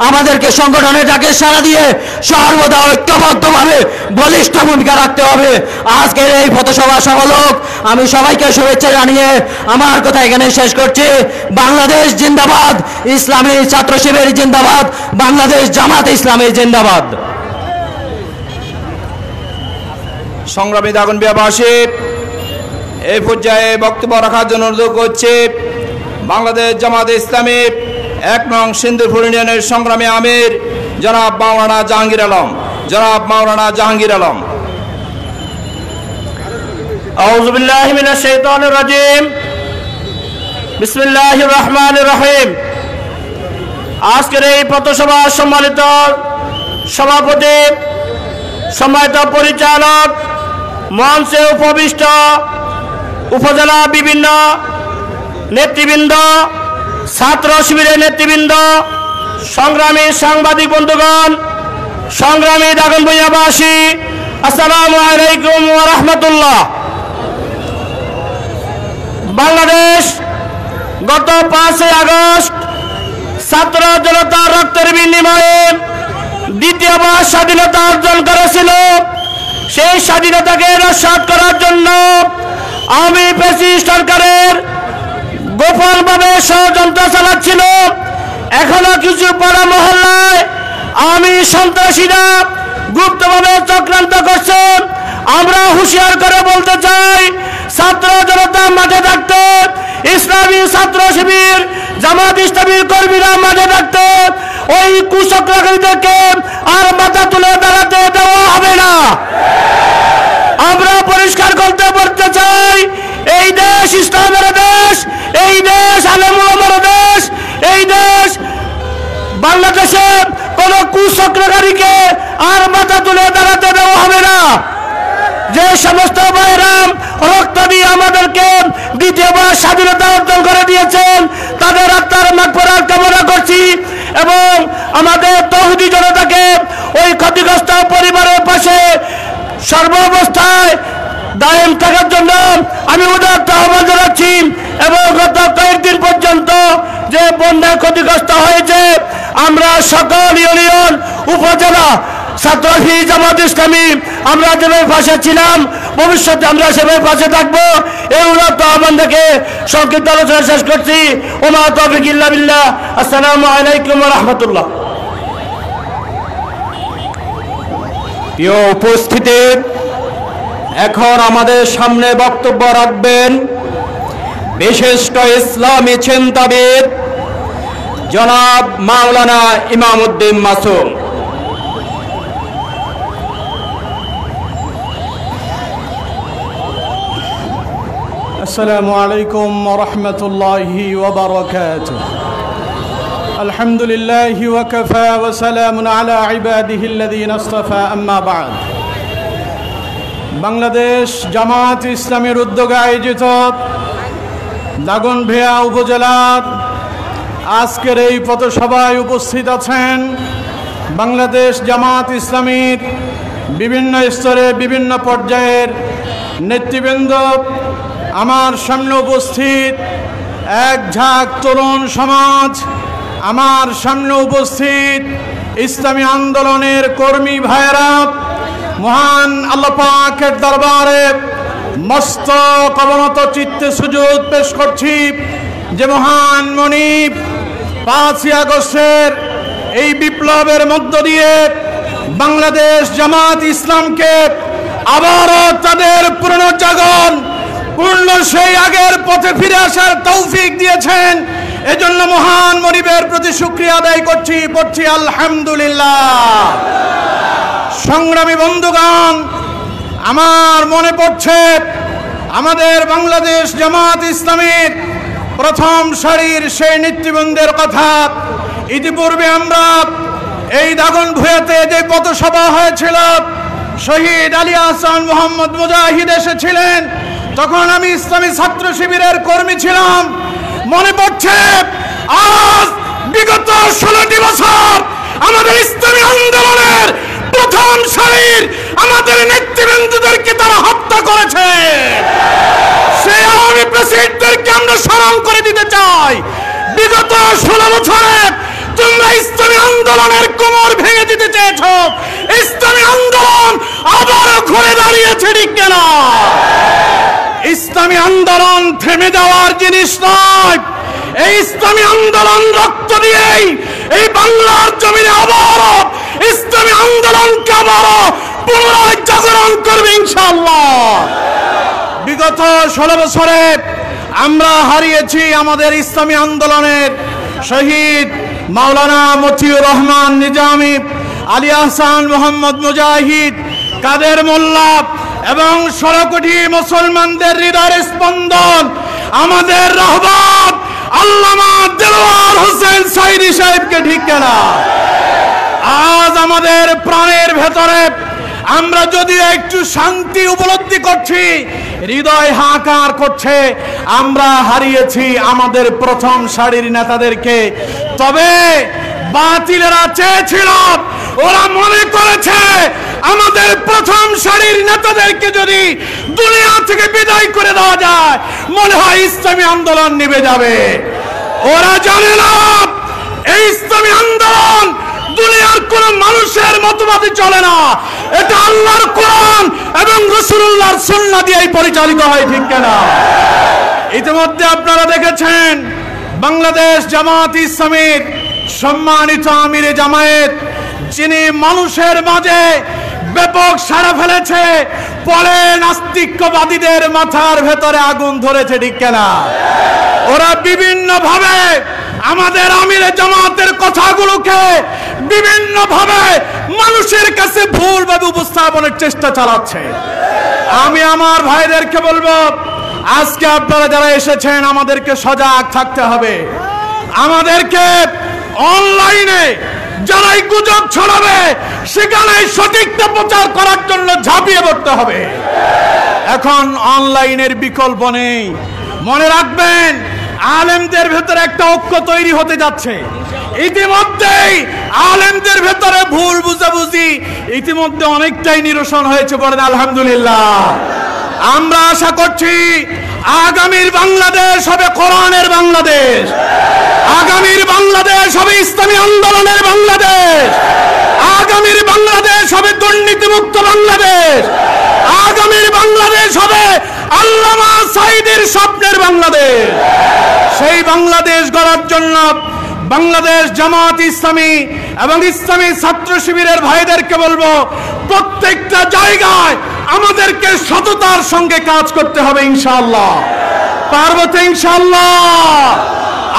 আমাদেরকে সংগঠনের ডাকে সাড়া দিয়ে সর্বদা ঐক্যবদ্ধভাবে বলিষ্ঠ ভূমিকা রাখতে হবে। আজকের এই পথসভা সফল হোক। আমি সবাইকে শুভেচ্ছা জানিয়ে আমার কথা এখানে শেষ করছি। বাংলাদেশ জিন্দাবাদ, ইসলামী ছাত্র শিবির জিন্দাবাদ, বাংলাদেশ জামাত ইসলামী জিন্দাবাদ। সংগ্রামী দাগনভূঞাবাসী, এই পর্যায়ে বক্তব্য রাখার জন্য অনুরোধ করছি বাংলাদেশ জামাত ইসলামী ১ নং সিন্দুরপুর ইউনিয়নের সংগ্রামী আমির জনাব মাওলানা জাহাঙ্গীর আলম। আউযু বিল্লাহি মিনাশ শাইতানির রাজিম। বিসমিল্লাহির রহমানির রহিম। আজকের এই পথসভা সম্মানিত সভাপতি, সম্মানিত পরিচালক, মঞ্চে উপবিষ্ট উপজেলা বিভিন্ন নেতৃবৃন্দ, ছাত্র শিবিরের নেতৃবৃন্দ, সংগ্রামী সাংবাদিক বন্ধুগণ, সংগ্রামী দাগনভূঞাবাসী, আসসালামু আলাইকুম ওয়া রাহমাতুল্লাহ। বাংলাদেশ গত 5 আগস্ট ছাত্র জনতার রক্তের বিনিময়ে দ্বিতীয়বার স্বাধীনতা অর্জন করেছিল। সেই স্বাধীনতাকে রক্ষা করার জন্য আওয়ামী ফ্যাসিস্ট সরকারের গোপনভাবে ষড়যন্ত্র চালাচ্ছিল। এখনো কিছু পাড়া মহল্লায় আওয়ামী সন্ত্রাসীরা গুপ্তভাবে চক্রান্ত করছে। আমরা হুঁশিয়ার করে বলতে চাই, ছাত্র জনতা মাঠে থাকতে, ইসলামী ছাত্র শিবির জামাত ইসলামীর কর্মীরা মাঠে থাকতে ওই কুচক্রকারীদেরকে আর মাথা তুলে দাঁড়াতে দেওয়া হবে না। আমরা পরিষ্কার করতে বলতে চাই, এই দেশ ইসলামের দেশ, এই দেশ আলেম ওলামার দেশ, এই দেশ বাংলাদেশে কোন কুচক্রকারীকে আর মাথা তুলে দাঁড়াতে দেওয়া হবে না। যে সমস্ত ভাইরাম রক্ত দিয়ে আমাদেরকে দ্বিতীয়বার স্বাধীনতা অর্জন করে দিয়েছেন, তাদের আত্মার মাগফিরাত কামনা করছি এবং আমাদের তৌহিদি জনতাকে ওই ক্ষতিগ্রস্ত পরিবারের পাশে সর্বাবস্থায় দায়েম থাকার জন্য আমি উদাত্ত আহ্বান জানাচ্ছি। এবং গত কয়েকদিন পর্যন্ত যে বন্যায় ক্ষতিগ্রস্ত হয়েছে, আমরা সকল ইউনিয়ন, উপজেলা ছাত্র শিবির জামাত ইসলামী আমরা যেভাবে পাশে ছিলাম, ভবিষ্যতে আমরা সেভাবে পাশে থাকবো। এই উদাত্ত আহ্বান থেকে সংক্ষিপ্ত আলোচনা শেষ করছি। ওমা তৌফিক ইল্লা বিল্লাহ। আসসালামু আলাইকুম ওয়া রাহমাতুল্লাহ। প্রিয় উপস্থিতি, এখন আমাদের সামনে বক্তব্য রাখবেন বিশিষ্ট ইসলামী চিন্তাবিদ জনাব মাওলানা ইমামউদ্দিন মাসুম। السلام عليكم ورحمة الله وبركاته. الحمد لله وكفى وسلام على عباده الذين اصطفى أما بعد. বাংলাদেশ জামাত ইসলামীর উদ্যোগে আয়োজিত দাগনভূঞা উপজেলার আজকের এই পথসভায় উপস্থিত আছেন বাংলাদেশ জামাত ইসলামীর বিভিন্ন স্তরে বিভিন্ন পর্যায়ের নেতৃবৃন্দ। আমার সামনে উপস্থিত এক ঝাঁক তরুণ সমাজ, আমার সামনে উপস্থিত ইসলামী আন্দোলনের কর্মী ভাইয়েরা, মহান আল্লাহ পাকের দরবারে মস্তক অবনত চিত্তে সুজুদ পেশ করছি যে মহান মনিব 5 আগস্টের এই বিপ্লবের মধ্য দিয়ে বাংলাদেশ জামাত ইসলামকে আবারও তাদের পুনর্জাগরণ, পূর্ণ সেই আগের পথে ফিরে আসার তৌফিক দিয়েছেন। এজন্য মহান মনিবের প্রতি শুকরিয়া আদায় করছি, পড়ছি আলহামদুলিল্লাহ। সংগ্রামী বন্ধুগণ, আমার মনে পড়ছে আমাদের বাংলাদেশ জামাত ইসলামীর প্রথম সারির সেই নেতৃবৃন্দের কথা। ইতিপূর্বে আমরা এই দাগনভূঞাতে যে পথসভা হয়েছিল, শহীদ আলী আহসান মোহাম্মদ মুজাহিদ এসেছিলেন, তখন আমি ইসলামী ছাত্র শিবিরের কর্মী ছিলাম। মনে পড়ছে আজ বিগত 16টি বছর আমাদের ইসলামী আন্দোলনের প্রথম সারির আমাদের নেতৃবৃন্দদেরকে তারা হত্যা করেছে। সেই আওয়ামী প্রেসিডেন্টদেরকে আমরা স্মরণ করে দিতে চাই। বিগত 16 বছরে তোমরা ইসলামী আন্দোলনের কোমর ভেঙে দিতে চেয়েছ, ইসলামী আন্দোলন আবারও ঘুরে দাঁড়িয়েছে, ঠিক কিনা? ইসলামী আন্দোলন থেমে যাওয়ার জিনিস নয়। এই ইসলামী আন্দোলন রক্ত দিয়েই এই বাংলার জমিনে আবারও ইসলামী আন্দোলনকে আবারও পুনরায় জাগরণ করবে ইনশাআল্লাহ। বিগত 16 বছরে আমরা হারিয়েছি আমাদের ইসলামী আন্দোলনের শহীদ মাওলানা মতিউর রহমান নিজামী, আলী আহসান মোহাম্মদ মুজাহিদ, কাদের মোল্লা এবং 16 কোটি মুসলমানদের হৃদয়ের স্পন্দন আমাদের রাহবার আল্লামা দেলোয়ার হোসেন সাইদি সাহেবকে, ঠিক কিনা? আজ আমাদের প্রাণের ভেতরে আমরা যদি একটু শান্তি উপলব্ধি করছি, হৃদয় হাহাকার করছে, আমরা হারিয়েছি আমাদের প্রথম সারির নেতাদেরকে। তবে বাতিলেরা চেয়েছিল, ওরা মনে করেছে আমাদের প্রথম সারির নেতাদেরকে যদি দুনিয়া থেকে বিদায় করে দেওয়া যায়, মনে হয় ইসলামী আন্দোলন নিভে যাবে। ওরা জানে না এই ইসলামী আন্দোলন দুনিয়ার কোন মানুষের মতবাদে চলে না, এটা আল্লাহর কোরআন এবং রাসূলুল্লাহর সুন্নাহ দিয়েই পরিচালিত হয়, ঠিক কিনা? ইতিমধ্যে আপনারা দেখেছেন বাংলাদেশ জামাত ইসলামীর সম্মানিত আমিরে জামায়াত, যিনি মানুষের মাঝে ব্যাপক সাড়া ফেলেছে, পরে নাস্তিকবাদীদের মাথার ভেতরে আগুন ধরেছে, ঠিক কিনা? ওরা বিভিন্ন ভাবে আমাদের আমিরে জামাতের কথাগুলোকে বিভিন্ন ভাবে মানুষের কাছে ভুলভাবে উপস্থাপনের চেষ্টা চালাচ্ছে। আমি আমার ভাইদেরকে বলবো, আজকে আপনারা যারা এসেছেন আমাদেরকে সজাগ থাকতে হবে। আমাদেরকে অনলাইনে যারাই গুজব ছড়াবে সেখানে সঠিকটা প্রচার করার জন্য ঝাঁপিয়ে পড়তে হবে। এখন অনলাইনের বিকল্প নেই। মনে রাখবেন, আলেমদের ভেতরে একটা ঐক্য তৈরি হতে যাচ্ছে। ইতিমধ্যেই আলেমদের ভেতরে ভুল বুঝাবুঝি ইতিমধ্যে অনেকটাই নিরসন হয়েছে, বলেন আলহামদুলিল্লাহ। আমরা আশা করছি আগামীর বাংলাদেশ হবে কোরআনের বাংলাদেশ, আগামীর বাংলাদেশ হবে ইসলামী আন্দোলনের বাংলাদেশ, আগামীর বাংলাদেশ হবে দুর্নীতিমুক্ত বাংলাদেশ, আগামীর বাংলাদেশ হবে আল্লামা সাঈদীর স্বপ্নের বাংলাদেশ। সেই বাংলাদেশ গড়ার জন্য বাংলাদেশ জামাত ইসলামী এবং ইসলামী ছাত্র শিবিরের ভাইদেরকে বলবো, প্রত্যেকটা জায়গায় আমাদেরকে সততার সঙ্গে কাজ করতে হবে ইনশাআল্লাহ। পারবো তো ইনশাআল্লাহ?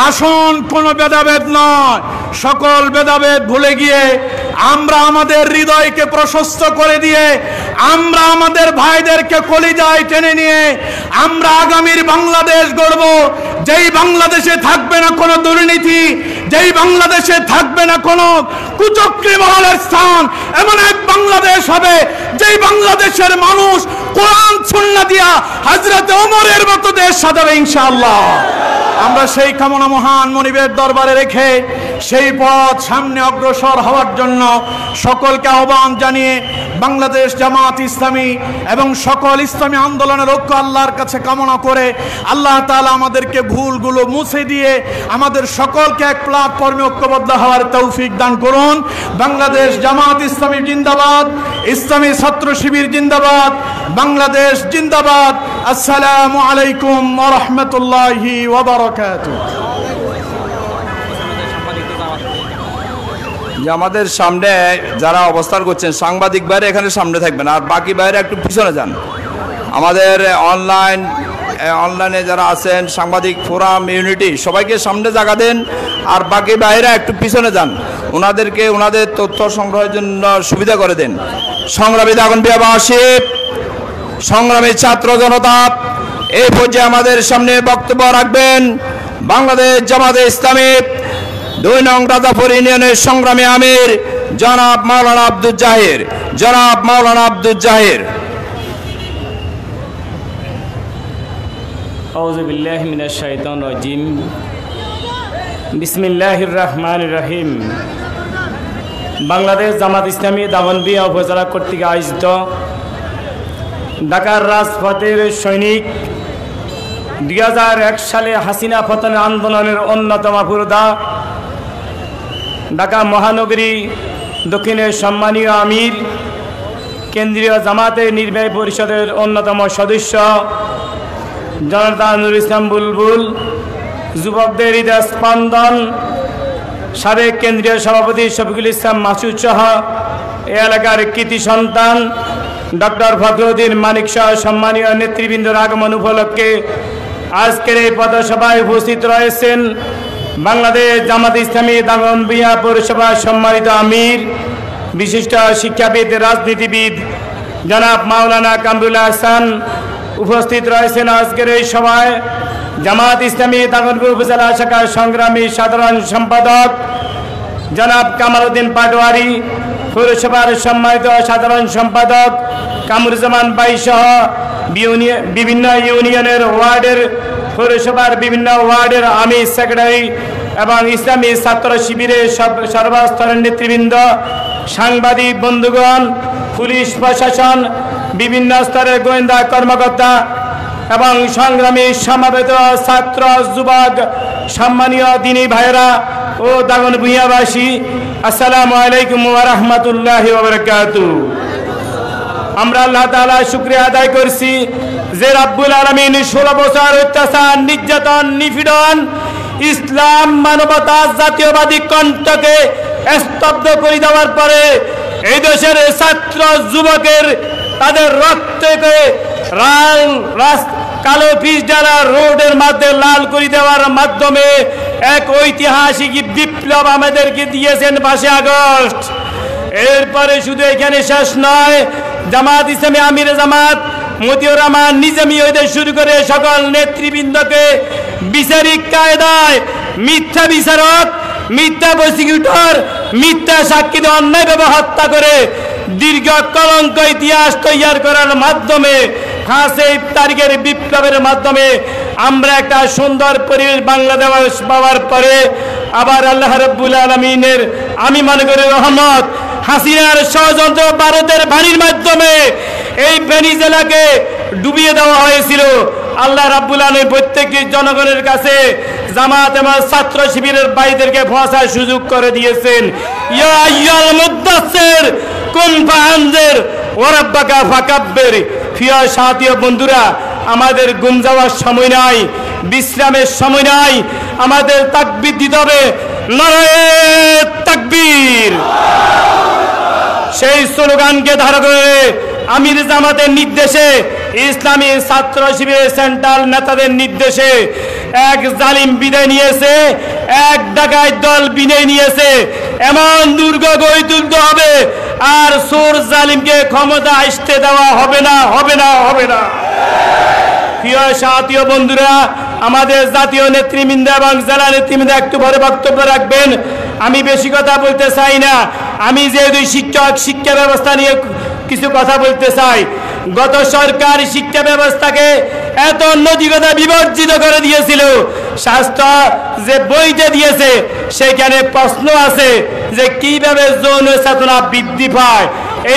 আসুন, কোনো ভেদাভেদ নয়, সকল ভেদাভেদ ভুলে গিয়ে আমরা আমাদের হৃদয়কে প্রশস্ত করে দিয়ে আমরা আমাদের ভাইদেরকে কলিজায় টেনে নিয়ে আমরা আগামীর বাংলাদেশ গড়ব, যেই বাংলাদেশে থাকবে না কোনো দুর্নীতি, যেই বাংলাদেশে থাকবে না কোনো কুচক্রী মহলের স্থান, এমন এক বাংলাদেশ হবে যেই বাংলাদেশের মানুষ কোরআন সুন্নাহ দিয়া হযরত ওমরের মতো দেশ সাজাবে ইনশাআল্লাহ। আমরা সেই কামনা মহান মনিবের দরবারে রেখে সেই পথ সামনে অগ্রসর হওয়ার জন্য সকলকে আহ্বান জানিয়ে বাংলাদেশ জামাত ইসলামী এবং সকল ইসলামী আন্দোলনের ঐক্য আল্লাহর কাছে কামনা করে আল্লাহ তাআলা আমাদেরকে ভুলগুলো মুছে দিয়ে আমাদের সকলকে এক প্ল্যাটফর্মে ঐক্যবদ্ধ হওয়ার তৌফিক দান করুন। বাংলাদেশ জামাত ইসলামী জিন্দাবাদ, ইসলামী ছাত্র শিবির জিন্দাবাদ, বাংলাদেশ জিন্দাবাদ। আসসালামু আলাইকুম ওয়া রাহমাতুল্লাহি ওয়া বারাকাতুহু। যে আমাদের সামনে যারা অবস্থান করছেন, সাংবাদিক বাইরে এখানে সামনে থাকবেন, আর বাকি বাইরে একটু পিছনে যান। আমাদের অনলাইনে যারা আছেন, সাংবাদিক ফোরাম, ইউনিটি, সবাইকে সামনে জায়গা দেন, আর বাকি বাইরে একটু পিছনে যান, ওনাদেরকে ওনাদের তথ্য সংগ্রহের জন্য সুবিধা করে দেন। সংগ্রামী দাগনভূঞাবাসী, সংগ্রামী ছাত্র জনতা, এই পর্যায়ে আমাদের সামনে বক্তব্য রাখবেন বাংলাদেশ জামাতে ইসলামী 2 নং রাজাপুর ইউনিয়নের সংগ্রামী আমির জনাব মাওলানা আব্দুল জাহির। জনাব মাওলানা আব্দুল জাহির। আউযু বিল্লাহি মিনাশ শাইতানির রাজিম। বিসমিল্লাহির রহমানির রহিম। বাংলাদেশ জামাত ইসলামী দাগনভূঞা উপজেলা কর্তৃক আয়োজিত ঢাকার রাজপথের সৈনিক 2001 সালে হাসিনা পতনের আন্দোলনের অন্যতম পুরোধা ঢাকা মহানগরী দক্ষিণের সম্মানীয় আমির, কেন্দ্রীয় জামাতের নির্বাহী পরিষদের অন্যতম সদস্য জনতা নুরুল ইসলাম বুলবুল, যুবকদের হৃদয় স্পন্দন সাবেক কেন্দ্রীয় সভাপতি শফিকুল ইসলাম মাসুদ সহ এ এলাকার কৃতি সন্তান ডক্টর ফখরুদ্দিন মানিক সহ সম্মানীয় নেতৃবৃন্দের আগমন উপলক্ষে আজকের এই পথসভায় উপস্থিত রয়েছেন বাংলাদেশ জামাত ইসলামী দাগনভূঞা পৌরসভার সম্মানিত আমির, বিশিষ্ট শিক্ষাবিদ, রাজনীতিবিদ জনাব মাওলানা কামরুল হাসান। উপস্থিত রয়েছেন আজকের এই সভায় জামাত ইসলামী দাগনভূঞা উপজেলা শাখার সংগ্রামী সাধারণ সম্পাদক জনাব কামাল উদ্দিন পাটোয়ারি, পৌরসভার সম্মানিত সাধারণ সম্পাদক কামরুজ্জামান বাই সহ বিভিন্ন ইউনিয়নের ওয়ার্ডের, পৌরসভার বিভিন্ন ওয়ার্ডের আমির, সেক্রেটারি এবং ইসলামী ছাত্র শিবিরের সর্বস্তরের নেতৃবৃন্দ, সাংবাদিক বন্ধুগণ, পুলিশ প্রশাসন, বিভিন্ন স্তরের গোয়েন্দা কর্মকর্তা এবং সংগ্রামী সমাবেত ছাত্র যুবক, সম্মানীয় দিনী ভাইরা ও দাগনভূঞাবাসী, আসসালামু আলাইকুম ওয়া রাহমাতুল্লাহি ওয়া বারাকাতুহু। আমরা আল্লাহ তাআলা শুকরিয়া আদায় করছি যে রাব্বুল আলামিন 16 বছর অত্যাচার, নির্যাতন, নিপীড়ন, ইসলাম মানবতা জাতীয়বাদী কণ্ঠকে স্তব্ধ করে দেওয়ার পরে এই দেশের ছাত্র যুবকের তাদের রক্তকে কালো পিচ ডালা রোডের মধ্যে লাল করে দেওয়ার মাধ্যমে এক ঐতিহাসিক বিপ্লব আমাদেরকে দিয়েছেন 5 আগস্ট। এরপরে শুধু এখানে শেষ নয়, জামাত ইসলামী আমির জামাত মতিউর রহমান নিজামী হইতে শুরু করে সকল নেতৃবৃন্দকে বিচারিক কায়দায় মিথ্যা বিচারক, মিথ্যা প্রসিকিউটর, মিথ্যা সাক্ষীদের অন্যায়ভাবে হত্যা করে দীর্ঘ কলঙ্ক ইতিহাস তৈরি করার মাধ্যমে 5 তারিখের বিপ্লবের মাধ্যমে আমরা একটা সুন্দর পরিবেশ বাংলাদেশ পাওয়ার পরে আবার আল্লাহ রাব্বুল আলামিনের আমি মনে করি রহমত, হাসিনার ষড়যন্ত্র, ভারতের বাণীর মাধ্যমে এই ফেনী জেলাকে ডুবিয়ে দেওয়া হয়েছিল। আল্লাহ রাব্বুল আলামিন প্রত্যেকটি জনগণের কাছে জামাত এবং ছাত্র শিবিরের ভাইদেরকে পৌঁছার সুযোগ করে দিয়েছেন। ইয়া আইয়ুল মুদ্দাসসির কুম ফাআনজির ওয়া রাব্বাকা ফাকাব্বির। প্রিয় সাথী ও বন্ধুরা, আমাদের গুম যাওয়ার সময় নাই, বিশ্রামের সময় নাই, আমাদের তাকবীর দিতে হবে, নারায়ে তাকবীর। সেই স্লোগানকে ধারণ করে আমির জামাতের নির্দেশে, ইসলামী ছাত্র শিবিরের সেন্ট্রাল নেতাদের নির্দেশে এক জালিম বিদায় নিয়েছে, এক ডাকাত দল বিদায় নিয়েছে। এমন দুর্গ গড়ে তুলতে হবে, আর চোর জালিমকে ক্ষমতা আসতে দেওয়া হবে না, হবে না, হবে না। প্রিয় সাথী ও বন্ধুরা, আমাদের জাতীয় নেতৃবৃন্দ এবং জেলা নেতৃবৃন্দ একটু পরে বক্তব্য রাখবেন। আমি বেশি কথা বলতে চাই না। আমি যেহেতু শিক্ষক, শিক্ষা ব্যবস্থা নিয়ে কিছু কথা বলতে চাই। গত সরকার শিক্ষা ব্যবস্থাকে এত নৈতিকতা বিবর্জিত করে দিয়েছিল, স্বাস্থ্য যে বইতে দিয়েছে সেখানে প্রশ্ন আছে যে কিভাবে যৌন চেতনা বৃদ্ধি পায়।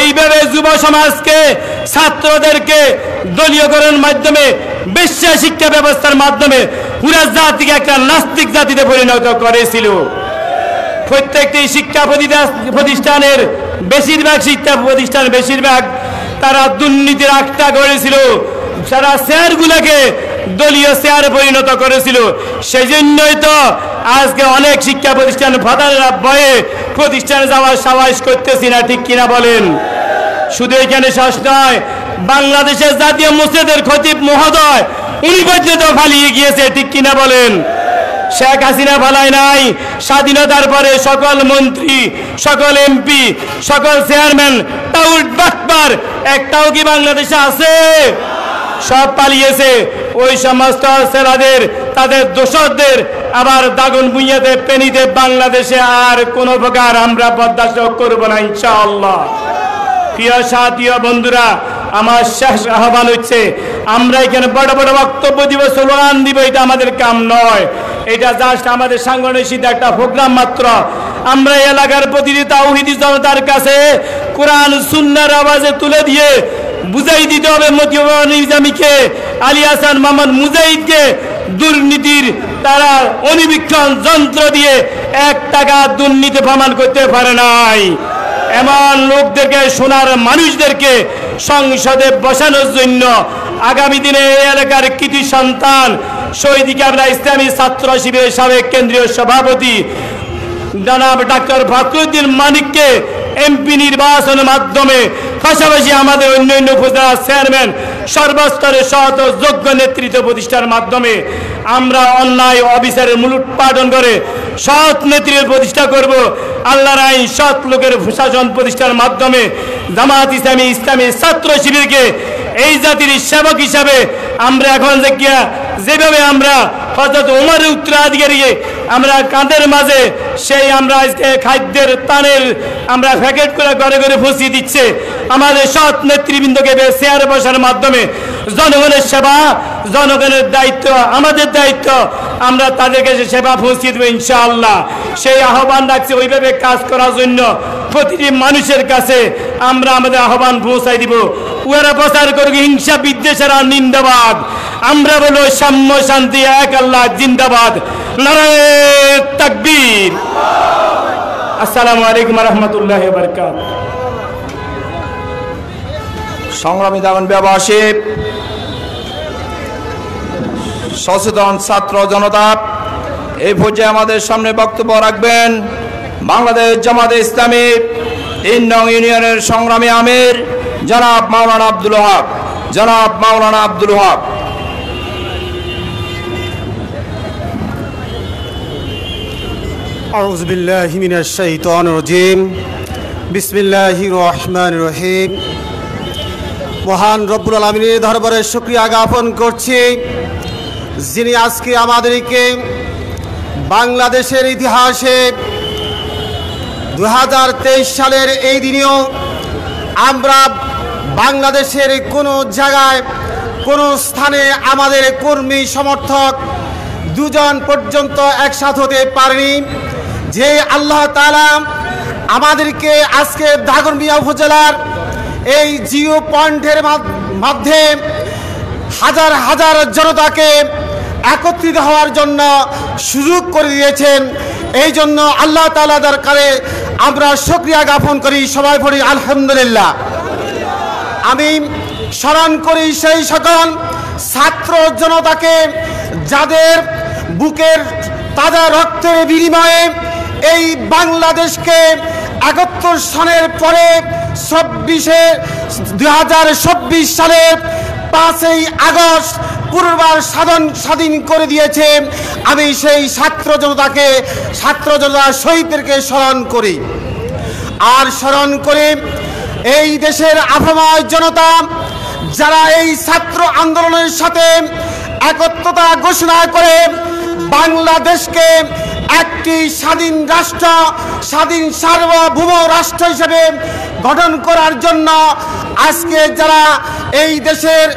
এইভাবে যুব সমাজকে, ছাত্রদেরকে দলীয়করণের মাধ্যমে, বেশ্যা শিক্ষা ব্যবস্থার মাধ্যমে পুরা জাতিকে একটা নাস্তিক জাতিতে পরিণত করেছিল। প্রত্যেকটি শিক্ষা প্রতিষ্ঠানের বেশিরভাগ তারা দুর্নীতির আখড়া করেছিল, তারা চেয়ারগুলোকে দলীয় চেয়ারে পরিণত করেছিল। সেই জন্যই তো আজকে অনেক শিক্ষা প্রতিষ্ঠান ফাদারেরা ভয়ে প্রতিষ্ঠানে যাওয়ার সাহস করতেছি না, ঠিক কিনা বলেন? শুধু এখানে শেষ নয়, বাংলাদেশের জাতীয় মসজিদের খতিব মহোদয় উনি পর্যন্ত পালিয়ে গিয়েছে, ঠিক কিনা বলেন? শেখ হাসিনা পালায় নাই। স্বাধীনতার পরে সকল মন্ত্রী, সকল এমপি, সকল চেয়ারম্যান টাউট বাটপার একটাও কি বাংলাদেশে আছে? সব পালিয়েছে। ওই সমস্ত ছেলেদের, তাদের দোসরদের আবার দাগনভূঞাতে, ফেনীতে, বাংলাদেশে আর কোনো প্রকার আমরা বরদাস্ত করব না ইনশাআল্লাহ। প্রিয় সাথী ও বন্ধুরা, আমার শেষ আহ্বান হচ্ছে, আমরা এখানে বড় বড় বক্তব্য দিব, স্লোগান দিব, এটা আমাদের কাম নয়। এটা জাস্ট আমাদের সাংগঠনিক একটা প্রোগ্রাম মাত্র। আমরা এলাকার প্রতিটি তাওহীদি জনতার কাছে কোরআন সুন্নাহর আওয়াজে তুলে দিয়ে বুঝাই দিতে হবে মতিউর নিজামীকে, আলী হাসান মোহাম্মদ মুজাহিদকে দুর্নীতির তারা অণুবীক্ষণ যন্ত্র দিয়ে 1 টাকা দুর্নীতি প্রমাণ করতে পারে নাই। এমন লোকদেরকে, সোনার মানুষদেরকে সংসদে বসানোর জন্য আগামী দিনে এই এলাকার কৃতি সন্তান শহীদ আমরা ইসলামী ছাত্র শিবিরের সাবেক কেন্দ্রীয় সভাপতি জনাব ডাক্তার ফখরুদ্দিন মানিককে এমপি নির্বাচনের মাধ্যমে, পাশাপাশি আমাদের অন্যান্য উপজেলা চেয়ারম্যান সর্বস্তরে সৎ ও যোগ্য নেতৃত্ব প্রতিষ্ঠার মাধ্যমে আমরা অন্যায় অবিচারের মূলোৎপাটন করে সৎ নেতৃত্ব প্রতিষ্ঠা করব। আল্লাহর আইন সৎ লোকের শাসন প্রতিষ্ঠার মাধ্যমে জামাত ইসলামী ইসলামী ছাত্র শিবিরকে এই জাতির সেবক হিসাবে আমরা এখন যেভাবে আমরা হযরত ওমরের উত্তরাধিকারীকে আমরা কাঁধের মাঝে সেই আমরা আজকে খাদ্যের তানের আমরা প্যাকেট করে ঘরে ঘরে পৌঁছিয়ে দিচ্ছে, আমাদের সৎ নেতৃবৃন্দকে চেয়ারে বসার মাধ্যমে জনগণের সেবা, জনগণের দায়িত্ব, আমাদের দায়িত্ব, আমরা তাদেরকে সেবা পৌঁছিয়ে দেবো ইনশাআল্লাহ। সেই আহ্বান রাখছি, ওইভাবে কাজ করার জন্য প্রতিটি মানুষের কাছে আমরা আমাদের আহ্বান পৌঁছাই দিব। ওরা প্রচার করবে হিংসা বিদ্বেষের আর নিন্দাবাদ, আমরা বলো সাম্য শান্তি এক আল্লাহ জিন্দাবাদ, নারায়ে তাকবীর। আসসালামু আলাইকুম ওয়া রাহমাতুল্লাহি ওয়া বারাকাতুহু। সংগ্রামী দাগন ব্যবহাসী সচেতন ছাত্র জনতা, এই পর্যায়ে আমাদের সামনে বক্তব্য রাখবেন বাংলাদেশ জামাতে ইসলামী 3 নং ইউনিয়নের সংগ্রামী আমির জনাব মাওলানা আব্দুল ওয়াহাব। জনাব মাওলানা আব্দুল ওয়াহাব। আউযু বিল্লাহি মিনাশ শাইতানির রাজীম। বিসমিল্লাহির রহমানির রহিম। মহান রব্বুল আলামিনের দরবারে শুকরিয়া জ্ঞাপন করছি, যিনি আজকে আমাদেরকে বাংলাদেশের ইতিহাসে 2023 সালের এই দিনেও আমরা বাংলাদেশের কোনো জায়গায় কোনো স্থানে আমাদের কর্মী সমর্থক 2 জন পর্যন্ত একসাথে হতে পারেনি। যে আল্লাহ তাআলা আমাদেরকে আজকে দাগনভূঞা উপজেলার এই জিও পয়েন্টের মধ্যে হাজার হাজার জনতাকে একত্রিত হওয়ার জন্য সুযোগ করে দিয়েছেন, এই জন্য আল্লাহ তাআলার দরবারে আমরা শুকরিয়া জ্ঞাপন করি। সবাই পড়ি আলহামদুলিল্লাহ। আমি স্মরণ করি সেই সকল ছাত্র জনতাকে যাদের বুকের তাজা রক্তের বিনিময়ে এই বাংলাদেশকে 71 সনের পরে 2024 সালের 5ই আগস্ট পুনর্বার স্বাধীন করে দিয়েছে। আমি সেই ছাত্র জনতা শহীদদেরকে স্মরণ করি। আর স্মরণ করে এই দেশের আপামর জনতা যারা এই ছাত্র আন্দোলনের সাথে একত্রতা ঘোষণা করে বাংলাদেশকে একটি স্বাধীন রাষ্ট্র, স্বাধীন সার্বভৌম রাষ্ট্র হিসেবে গঠন করার জন্য আজকে যারা এই দেশের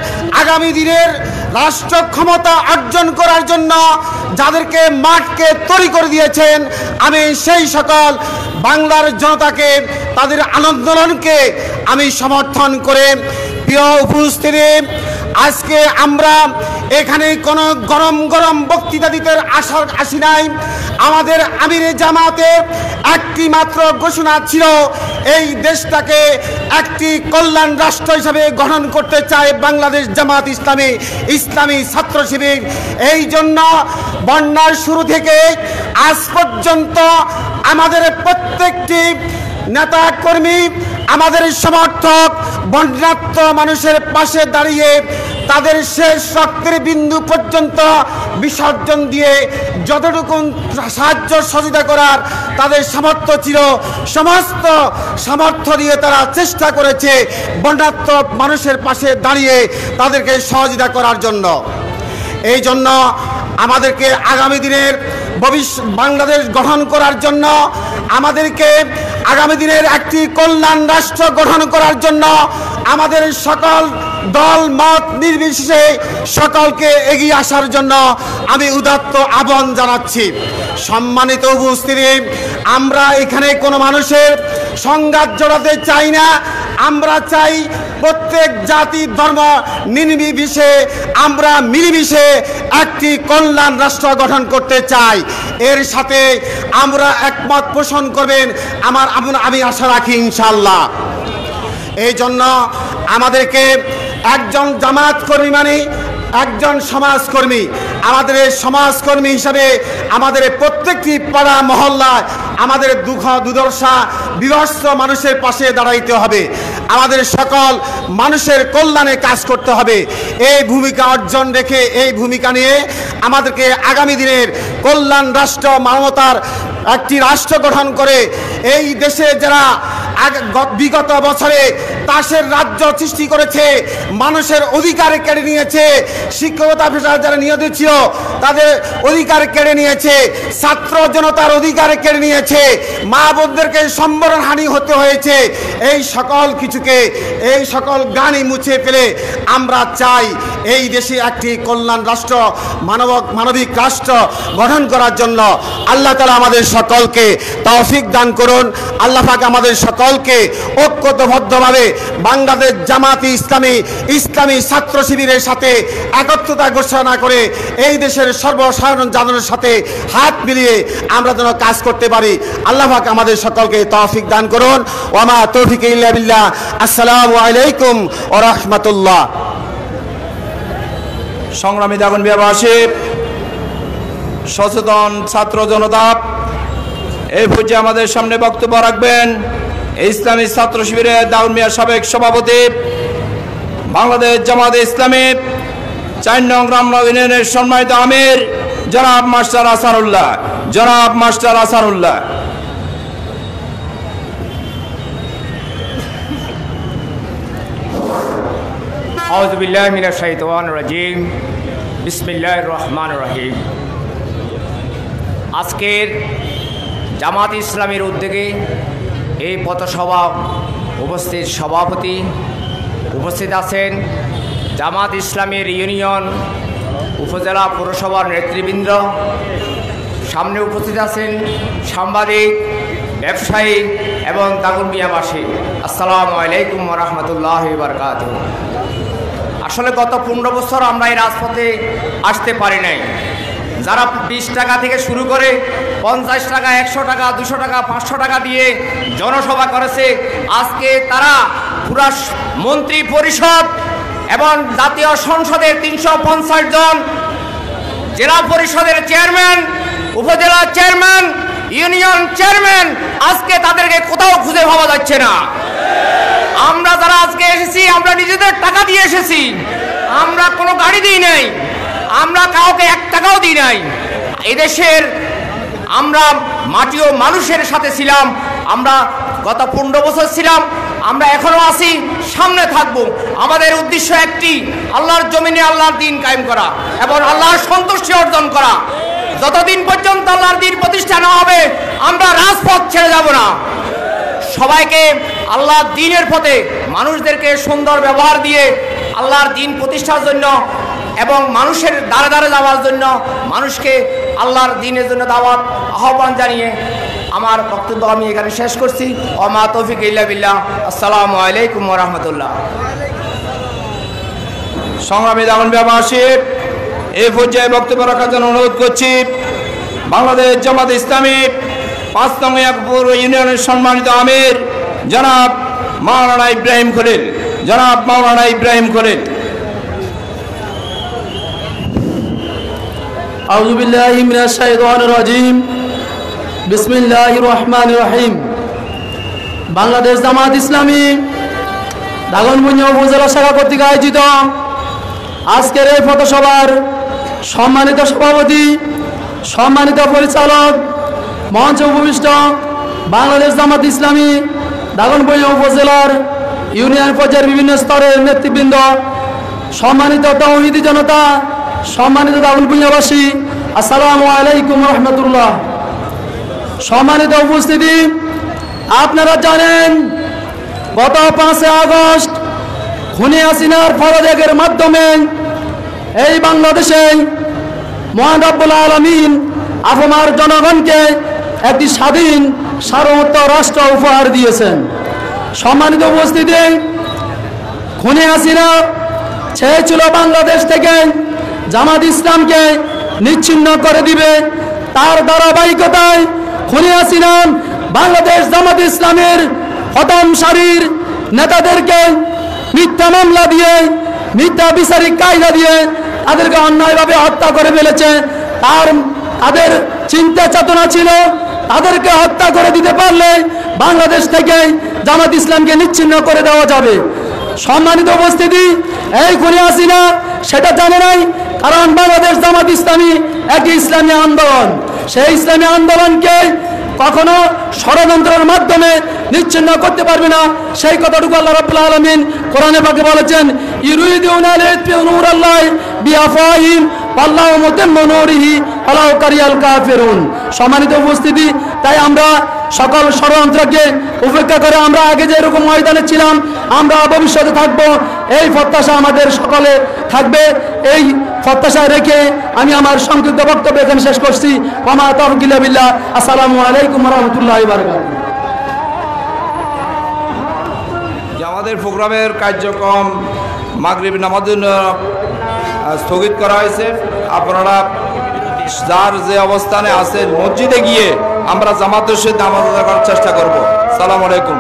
আগামী দিনের রাষ্ট্র ক্ষমতা অর্জন করার জন্য যাদেরকে মাঠকে তৈরি করে দিয়েছেন, আমি সেই সকল বাংলার জনতাকে, তাদের আন্দোলনকে আমি সমর্থন করে প্রিয় উপস্থিতি, আজকে আমরা এখানে কোনো গরম গরম বক্তৃতা দিতে আসি নাই। আমাদের আমিরে জামাতের একটি মাত্র ঘোষণা ছিল, এই দেশটাকে একটি কল্যাণ রাষ্ট্র হিসেবে গঠন করতে চায় বাংলাদেশ জামাত ইসলামী ইসলামী ছাত্র শিবির। এই জন্য বন্যার শুরু থেকে আজ পর্যন্ত আমাদের প্রত্যেকটি নেতা কর্মী, আমাদের সমর্থক বন্যার্ত মানুষের পাশে দাঁড়িয়ে তাদের শেষ রক্তের বিন্দু পর্যন্ত বিসর্জন দিয়ে যতটুকু সাহায্য সহযোগিতা করার তাদের সামর্থ্য ছিল, সমস্ত সামর্থ্য দিয়ে তারা চেষ্টা করেছে বন্যার্ত মানুষের পাশে দাঁড়িয়ে তাদেরকে সহযোগিতা করার জন্য। এই জন্য আমাদেরকে আগামী দিনের বাংলাদেশ গঠন করার জন্য, আমাদেরকে আগামী দিনের একটি কল্যাণ রাষ্ট্র গঠন করার জন্য আমাদের সকল দল মত নির্বিশেষে সকলকে এগিয়ে আসার জন্য আমি উদাত্ত আহ্বান জানাচ্ছি। সম্মানিত উপস্থিতি, আমরা এখানে কোনো মানুষের সংঘাত জড়াতে চাই না। আমরা চাই প্রত্যেক জাতি ধর্ম নির্বিশেষে আমরা মিলেমিশে একটি কল্যাণ রাষ্ট্র গঠন করতে চাই। এর সাথে আমরা একমত পোষণ করবেন আমি আশা রাখি ইনশাআল্লাহ। এই জন্য আমাদেরকে একজন জামাত কর্মী মানে একজন সমাজকর্মী, আমাদের সমাজকর্মী হিসাবে আমাদের প্রত্যেকটি পাড়া মহল্লায় আমাদের দুঃখ দুর্দশা বিভস্ত মানুষের পাশে দাঁড়াইতে হবে, আমাদের সকল মানুষের কল্যাণে কাজ করতে হবে। এই ভূমিকা অর্জন রেখে এই ভূমিকা নিয়ে আমাদেরকে আগামী দিনের কল্যাণ রাষ্ট্র মানবতার একটি রাষ্ট্র গঠন করে এই দেশে যারা বিগত বছরে তাসের রাজ্য সৃষ্টি করেছে, মানুষের অধিকার কেড়ে নিয়েছে, শিক্ষকতা পেশায় যারা নিয়োজিত ছিল তাদের অধিকার কেড়ে নিয়েছে, ছাত্র জনতার অধিকার কেড়ে নিয়েছে, মা বোনদেরকে সম্বরণহানি হতে হয়েছে, এই সকল কিছুকে এই সকল গানি মুছে ফেলে আমরা চাই এই দেশে একটি কল্যাণ রাষ্ট্র মানবিক রাষ্ট্র গঠন করার জন্য। আল্লাহ তাআলা আমাদের সকলকে তৌফিক দান করুন। আল্লাহ পাক আমাদের সকলকে ঐক্যবদ্ধভাবে বাংলাদেশ জামাতি ইসলামী ছাত্র শিবিরের সাথে একত্রতা ঘোষণা করে এই দেশের সর্বসাধারণ জনগণের সাথে হাত মিলিয়ে আমরা যেন কাজ করতে পারি। আল্লাহ পাক আমাদের সকলকে তৌফিক দান করুন। ওয়া মা তৌফিক ইল্লা বিল্লাহ। আসসালামু আলাইকুম ওয়া রাহমাতুল্লাহ। সংগ্রামী দাগনভূঞাবাসী, সচেতন ছাত্র জনতা, এই পর্যায়ে আমাদের সামনে বক্তব্য রাখবেন ইসলামী ছাত্র শিবিরের দাগনভূঞা সাবেক সভাপতি, বাংলাদেশ জামাতে ইসলামী 4 নং রামনগর ইউনিয়নের সম্মানিত আমির জনাব মাস্টার আসারুল্লাহ। আউযু বিল্লাহি মিনাশ শাইতানির রাজিম। বিসমিল্লাহির রহমানির রহিম। আজকের জামাত ইসলামীর উদ্যোগে এই পথসভা উপস্থিত সভাপতি, উপস্থিত আছেন জামাত ইসলামীর ইউনিয়ন উপজেলা পৌরসভার নেতৃবৃন্দ, সামনে উপস্থিত আছেন সাংবাদিক, ব্যবসায়ী এবং দাগনভূঞাবাসী। আসসালামু আলাইকুম ওয়া রাহমাতুল্লাহি ওয়া বারাকাতুহু। আসলে গত 15 বছর আমরা এই রাজপথে আসতে পারি নাই। যারা 20 টাকা থেকে শুরু করে 50 টাকা, 100 টাকা, 200 টাকা, 500 টাকা দিয়ে জনসভা করেছে, আজকে তারা পুরা মন্ত্রী পরিষদ এবং জাতীয় সংসদের 350 জন, জেলা পরিষদের চেয়ারম্যান, উপজেলা চেয়ারম্যান, ইউনিয়ন চেয়ারম্যান, আজকে তাদেরকে কোথাও খুঁজে পাওয়া যাচ্ছে না। আমরা যারা আজকে এসেছি আমরা নিজেদের টাকা দিয়ে এসেছি, আমরা কোনো গাড়ি দিই নাই, আমরা কাউকে 1 টাকাও দিই নাই। এদেশের আমরা মাটি ও মানুষের সাথে ছিলাম, আমরা গত 15 বছর ছিলাম, আমরা এখনো আছি, সামনে থাকব। আমাদের উদ্দেশ্য একটি, আল্লাহর জমিনে আল্লাহর দ্বীন কায়েম করা এবং আল্লাহর সন্তুষ্টি অর্জন করা। যতদিন পর্যন্ত আল্লাহর দ্বীন প্রতিষ্ঠা না হবে আমরা রাজপথ ছেড়ে যাব না। সবাইকে আল্লাহর দ্বীনের পথে মানুষদেরকে সুন্দর ব্যবহার দিয়ে আল্লাহর দ্বীন প্রতিষ্ঠার জন্য এবং মানুষের দ্বারে দ্বারে যাওয়ার জন্য, মানুষকে আল্লাহর দ্বীনের জন্য দাওয়াত আহ্বান জানিয়ে আমার বক্তব্য আমি এখানে শেষ করছি। ওয়া মা তৌফিক ইল্লা বিল্লাহ। আসসালামু আলাইকুম ওয়া রাহমাতুল্লাহ। সংগ্রামী দাগনভূঞাবাসী, এই পর্যায়ে বক্তব্য রাখার জন্য অনুরোধ করছি বাংলাদেশ জামাতে ইসলামী 5 নং একপুর ইউনিয়নের সম্মানিত আমির জনাব মাওলানা ইব্রাহিম খলিল। আউযু বিল্লাহি মিনাশ শাইতানির রাজিম। বিসমিল্লাহির রহমানির রহিম। বাংলাদেশ জামাত ইসলামী দাগনভূঞা উপজেলা শাখা কর্তৃক আয়োজিত আজকের এই পথসভার সম্মানিত সভাপতি, সম্মানিত পরিচালক, মঞ্চে উপবিষ্ট বাংলাদেশ জামাত ইসলামী দাগনভূঞা উপজেলার ইউনিয়ন পর্যায়ের বিভিন্ন স্তরের নেতৃবৃন্দ, সম্মানিত তাওহীদি জনতা, সম্মানিত দাগনভূঞাবাসী, আসসালামু আলাইকুম ওয়া রাহমাতুল্লাহ। সম্মানিত উপস্থিতি, আপনারা জানেন গত 5 আগস্ট খুনি হাসিনার পদত্যাগের মাধ্যমে এই বাংলাদেশে মহান রব্বুল আলামিন আফমার জনগণকে একটি স্বাধীন সার্বভৌম রাষ্ট্র উপহার দিয়েছেন। সম্মানিত উপস্থিতি, খুনি হাসিনা চেয়েছিল বাংলাদেশ থেকে জামাত ইসলামকে নিচ্ছিন্ন করে দিবে। তার ধারাবাহিকতায় খুনি হাসিনা বাংলাদেশ জামাত ইসলামের প্রথম সারির নেতাদেরকে মিথ্যা মামলা দিয়ে, মিথ্যা বিচারিক কায়দা দিয়ে তাদেরকে অন্যায়ভাবে হত্যা করে ফেলেছে। তাদের চিন্তা চেতনা ছিল তাদেরকে হত্যা করে দিতে পারলে বাংলাদেশ থেকে জামাত ইসলামকে নিচ্ছিন্ন করে দেওয়া যাবে। সম্মানিত উপস্থিতি, এই খুনি হাসিনা সেটা জানে নাই, কারণ বাংলাদেশ জামাত ইসলামী একটি ইসলামী আন্দোলন। সেই ইসলামী আন্দোলনকে কখনো ষড়যন্ত্রের মাধ্যমে নিচ্ছিন্ন করতে পারবে না, সেই কথাটুকু আল্লাহ রাব্বুল আলামিন কোরআনে পাকে বলেছেন, ইউরিদুনা লিয়াতফিউ নূরাল্লাহি বিআফওয়াহিহিম ওয়াল্লাহু মুতিম্মু নূরিহি ওয়ালাউ কারিহাল কাফিরুন। সম্মানিত উপস্থিতি, তাই আমরা সকল ষড়যন্ত্রকে উপেক্ষা করে আমরা আগে যে এরকম ময়দানে ছিলাম আমরা ভবিষ্যতে থাকব, এই প্রত্যাশা আমাদের সকলে থাকবে। এই প্রত্যাশা রেখে আমি আমার সংক্ষিপ্ত বক্তব্য এখানে শেষ করছি। ওয়া মা তাওফিক ইল্লা বিল্লাহ। আসসালামু আলাইকুম ওয়া রাহমাতুল্লাহি ওয়া বারাকাতুহু। আমাদের প্রোগ্রামের কার্যক্রম মাগরিব নামাজের জন্য স্থগিত করা হয়েছে। আপনারা যার যে অবস্থানে আছেন মসজিদে গিয়ে আমরা জামাতের সাথে নামাজ আদায় করার চেষ্টা করব। সালাম আলাইকুম।